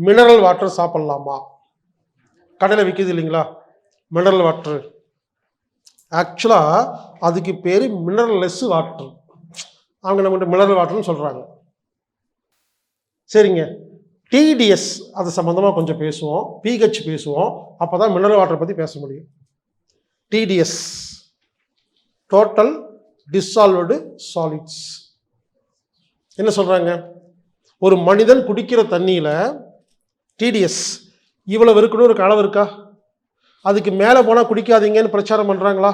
Mineral water சாப்பிட்லாமா? கடையில் விற்கிது இல்லைங்களா மினரல் வாட்டர். ஆக்சுவலாக அதுக்கு பேர் மினரல்லெஸ் வாட்டர். அவங்க நம்மகிட்ட மினரல் வாட்டர்னு சொல்கிறாங்க. சரிங்க, டிடிஎஸ் அது சம்மந்தமாக கொஞ்சம் பேசுவோம், பிஹெச் பேசுவோம். அப்போ தான் மினரல் வாட்டரை பற்றி பேச முடியும். TDS total dissolved solids. என்ன சொல்கிறாங்க? ஒரு மனிதன் குடிக்கிற தண்ணியில் டிடிஎஸ் இவ்வளவு இருக்கணும் ஒரு அளவு இருக்கா? அதுக்கு மேலே போனால் குடிக்காதீங்கன்னு பிரச்சாரம் பண்ணுறாங்களா?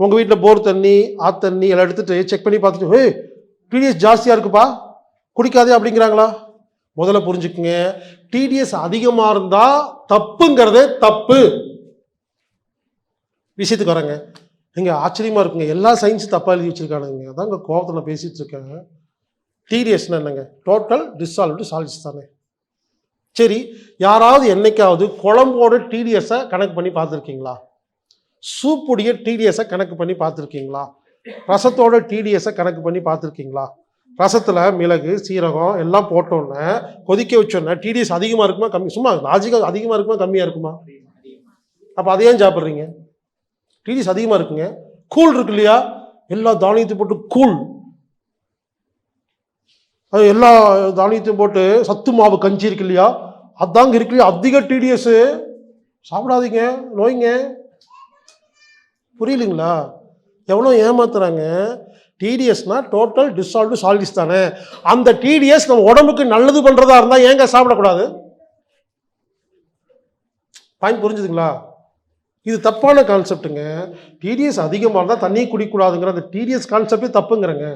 உங்கள் வீட்டில் போர் தண்ணி ஆத்தண்ணி எல்லாம் எடுத்துகிட்டு செக் பண்ணி பார்த்துட்டு டிடிஎஸ் ஜாஸ்தியாக இருக்குப்பா குடிக்காதே அப்படிங்கிறாங்களா? முதல்ல புரிஞ்சுக்குங்க, டிடிஎஸ் அதிகமாக இருந்தால் தப்புங்கிறதே தப்பு. விஷயத்துக்கு வரேங்க. இங்கே ஆச்சரியமாக இருக்குங்க, எல்லா சயின்ஸும் தப்பாக எழுதி வச்சுருக்கானுங்க. அதான் இங்கே கோபத்தில் நான் பேசிகிட்டு இருக்கேன். டிடிஎஸ்னா என்னங்க? டோட்டல் டிசால்வ்டு சாலிட்ஸ் தானே. சரி, யாராவது என்னைக்காவது குழம்போட டிடிஎஸை கணக்கு பண்ணி பார்த்துருக்கீங்களா? சூப்புடைய டிடிஎஸை கணக்கு பண்ணி பார்த்துருக்கீங்களா? ரசத்தோட டிடிஎஸை கணக்கு பண்ணி பார்த்துருக்கீங்களா? ரசத்தில் மிளகு சீரகம் எல்லாம் போட்டோன்னே கொதிக்க வச்சோன்னே டிடிஎஸ் அதிகமாக இருக்குமா கம்மி? சும்மா லாஜிக்காக அதிகமாக இருக்குமா கம்மியாக இருக்குமா? அப்போ அதை ஏன் சாப்பிட்றீங்க? டிடிஎஸ் அதிகமாக இருக்குங்க. கூழ் இருக்கு இல்லையா, எல்லா தானியத்தையும் போட்டு கூழ், அது எல்லா தானியத்தையும் போட்டு சத்து மாவு கஞ்சி இருக்கு இல்லையா, அதாங்க இருக்கு இல்லையா அதிக டிடிஎஸ். சாப்பிடாதீங்க, நோய்ங்க. புரியலைங்களா? எவ்வளோ ஏமாத்துறாங்க. டிடிஎஸ்னா டோட்டல் டிசால்வ்டு சாலிட்ஸ் தானே. அந்த டிடிஎஸ் நம்ம உடம்புக்கு நல்லது பண்ணுறதா இருந்தால் ஏங்க சாப்பிடக்கூடாது? பாயிண்ட் புரிஞ்சுதுங்களா? இது தப்பான கான்செப்டுங்க. டிடிஎஸ் அதிகமாக இருந்தால் தண்ணி குடிக்கூடாதுங்கிற அந்த டிடிஎஸ் கான்செப்டே தப்புங்கிறங்க.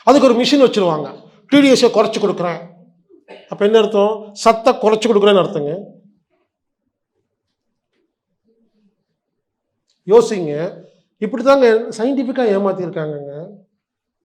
அதுக்கு ஒரு மிஷின் வச்சுருவாங்க, டிடிஎஸை குறைச்சி கொடுக்குறேன். அப்போ என்ன அர்த்தம்? சத்தை குறைச்சி கொடுக்குறேன்னு அர்த்தங்க. யோசிங்க. இப்படி தாங்க சயின்டிஃபிக்காக ஏமாற்றிருக்காங்கங்க.